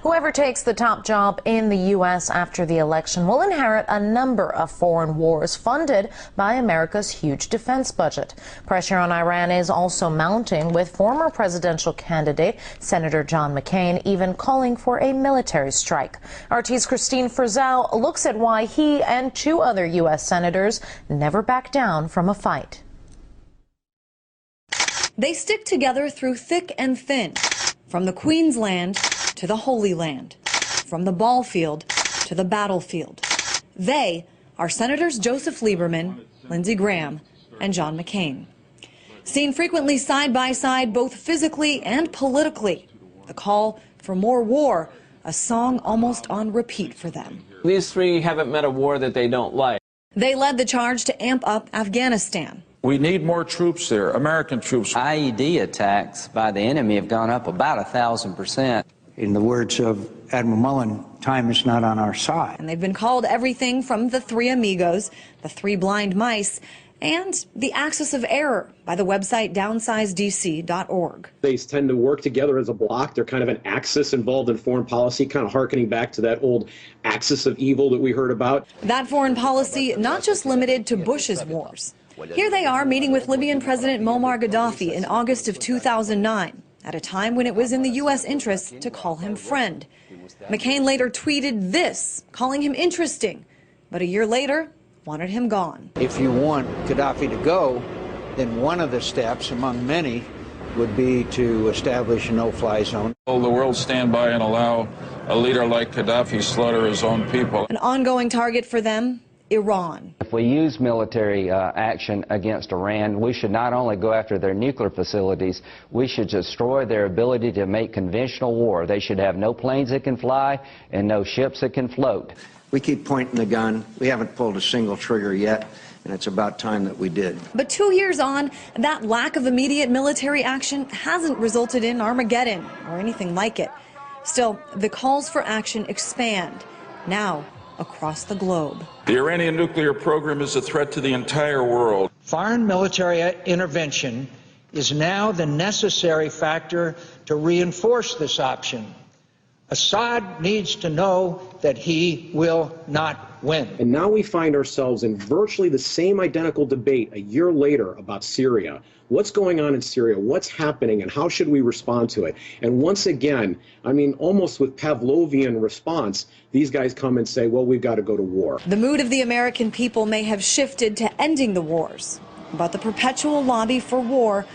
Whoever takes the top job in the U.S. after the election will inherit a number of foreign wars funded by America's huge defense budget. Pressure on Iran is also mounting, with former presidential candidate Senator John McCain even calling for a military strike. RT's Christine Frizzell looks at why he and two other U.S. senators never back down from a fight. They stick together through thick and thin, from the Queen's Land to the Holy Land, from the ball field to the battlefield. They are Senators Joseph Lieberman, Lindsey Graham, and John McCain. Seen frequently side by side, both physically and politically. The call for more war, a song almost on repeat for them. These three haven't met a war that they don't like. They led the charge to amp up Afghanistan. We need more troops there, American troops. IED attacks by the enemy have gone up about 1,000%. In the words of Admiral Mullen, time is not on our side. And they've been called everything from the Three Amigos, the Three Blind Mice, and the Axis of Error by the website downsizedc.org. They tend to work together as a bloc. They're kind of an axis involved in foreign policy, kind of harkening back to that old axis of evil that we heard about. That foreign policy not just limited to Bush's wars. Here they are meeting with Libyan President Muammar Gaddafi in August of 2009, at a time when it was in the U.S. interest to call him friend. McCain later tweeted this, calling him interesting, but a year later wanted him gone. If you want Gaddafi to go, then one of the steps among many would be to establish a no-fly zone. Will the world stand by and allow a leader like Gaddafi slaughter his own people? An ongoing target for them, Iran. If we use military action against Iran, we should not only go after their nuclear facilities, we should destroy their ability to make conventional war. They should have no planes that can fly and no ships that can float. We keep pointing the gun. We haven't pulled a single trigger yet, and it's about time that we did. But 2 years on, that lack of immediate military action hasn't resulted in Armageddon or anything like it. Still, the calls for action expand, now across the globe. The Iranian nuclear program is a threat to the entire world. Foreign military intervention is now the necessary factor to reinforce this option. Assad needs to know that he will not win. And now we find ourselves in virtually the same identical debate a year later about Syria. What's going on in Syria? What's happening, and how should we respond to it? And once again, I mean, almost with Pavlovian response, these guys come and say, well, we've got to go to war. The mood of the American people may have shifted to ending the wars, but the perpetual lobby for war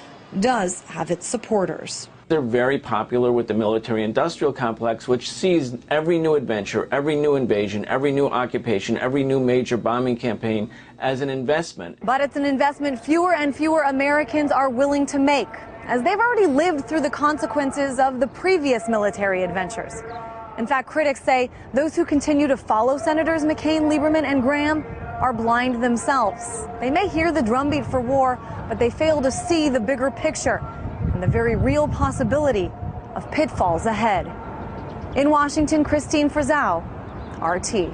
does have its supporters. They're very popular with the military-industrial complex, which sees every new adventure, every new invasion, every new occupation, every new major bombing campaign as an investment. But it's an investment fewer and fewer Americans are willing to make, as they've already lived through the consequences of the previous military adventures. In fact, critics say those who continue to follow Senators McCain, Lieberman, and Graham are blind themselves. They may hear the drumbeat for war, but they fail to see the bigger picture and the very real possibility of pitfalls ahead. In Washington, Christine Frizzell, RT.